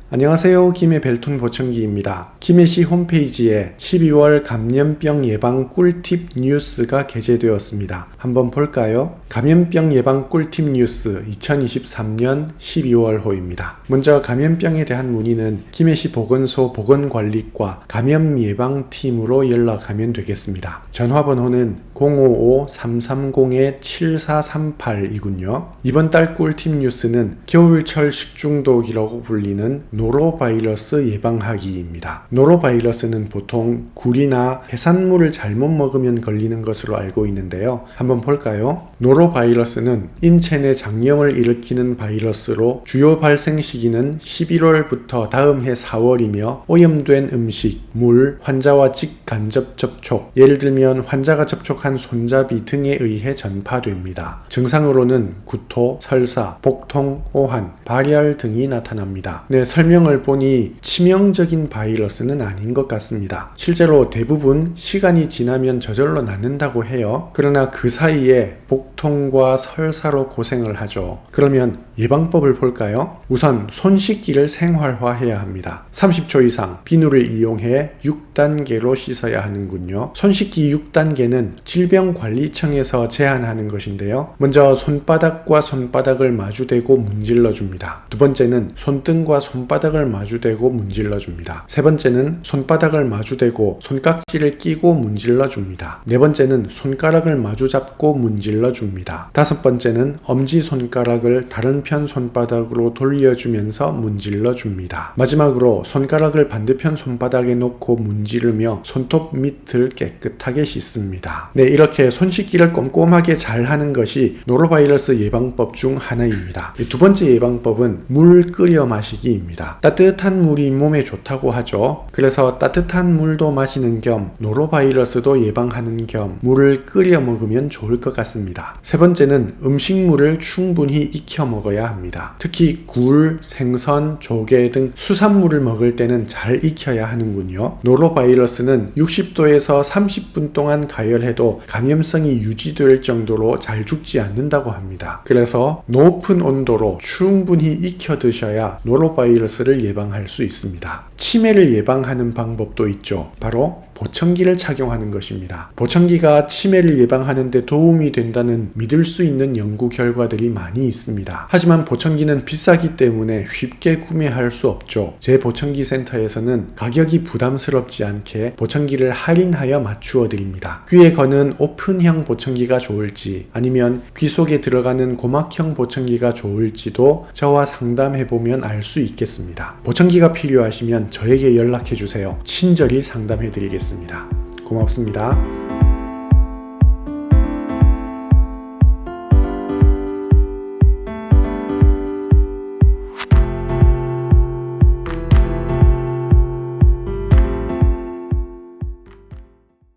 안녕하세요. 김해 벨톤 보청기입니다. 김해시 홈페이지에 12월 감염병 예방 꿀팁 뉴스가 게재되었습니다. 한번 볼까요? 감염병 예방 꿀팁 뉴스 2023년 12월호입니다. 먼저 감염병에 대한 문의는 김해시 보건소 보건관리과 감염예방팀으로 연락하면 되겠습니다. 전화번호는 055-330-7438이군요. 이번 달 꿀팁 뉴스는 겨울철 식중독이라고 불리는 노로바이러스 예방하기입니다. 노로바이러스는 보통 굴이나 해산물을 잘못 먹으면 걸리는 것으로 알고 있는데요. 한번 볼까요? 노로바이러스는 인체 내 장염을 일으키는 바이러스로 주요 발생 시기는 11월부터 다음 해 4월이며 오염된 음식, 물, 환자와 직간접 접촉, 예를 들면 환자가 접촉한 손잡이 등에 의해 전파됩니다. 증상으로는 구토, 설사, 복통, 오한, 발열 등이 나타납니다. 설명을 보니 치명적인 바이러스는 아닌 것 같습니다. 실제로 대부분 시간이 지나면 저절로 낫는다고 해요. 그러나 그 사이에 복통과 설사로 고생을 하죠. 그러면 예방법을 볼까요? 우선 손 씻기를 생활화해야 합니다. 30초 이상 비누를 이용해 6단계로 씻어야 하는군요. 손 씻기 6단계는 질병관리청에서 제안하는 것인데요. 먼저 손바닥과 손바닥을 마주대고 문질러 줍니다. 두 번째는 손등과 손바닥을 마주대고 문질러 줍니다. 세 번째는 손바닥을 마주대고 손깍지를 끼고 문질러 줍니다. 네 번째는 손가락을 마주잡고 문질러 줍니다. 다섯 번째는 엄지손가락을 다른 편 손바닥으로 돌려주면서 문질러 줍니다. 마지막으로 손가락을 반대편 손바닥에 놓고 문지르며 손톱 밑을 깨끗하게 씻습니다. 이렇게 손 씻기를 꼼꼼하게 잘 하는 것이 노로바이러스 예방법 중 하나입니다. 두 번째 예방법은 물 끓여 마시기입니다. 따뜻한 물이 몸에 좋다고 하죠. 그래서 따뜻한 물도 마시는 겸 노로바이러스도 예방하는 겸 물을 끓여 먹으면 좋을 것 같습니다. 세 번째는 음식물을 충분히 익혀 먹어야 합니다. 특히 굴, 생선, 조개 등 수산물을 먹을 때는 잘 익혀야 하는군요. 노로바이러스는 60도에서 30분 동안 가열해도 감염성이 유지될 정도로 잘 죽지 않는다고 합니다. 그래서 높은 온도로 충분히 익혀 드셔야 노로바이러스를 예방할 수 있습니다. 치매를 예방하는 방법도 있죠. 바로 보청기를 착용하는 것입니다. 보청기가 치매를 예방하는 데 도움이 된다는 믿을 수 있는 연구 결과들이 많이 있습니다. 하지만 보청기는 비싸기 때문에 쉽게 구매할 수 없죠. 제 보청기 센터에서는 가격이 부담스럽지 않게 보청기를 할인하여 맞추어 드립니다. 귀에 거는 오픈형 보청기가 좋을지 아니면 귀 속에 들어가는 고막형 보청기가 좋을지도 저와 상담해보면 알 수 있겠습니다. 보청기가 필요하시면 저에게 연락해주세요. 친절히 상담해드리겠습니다. 고맙습니다.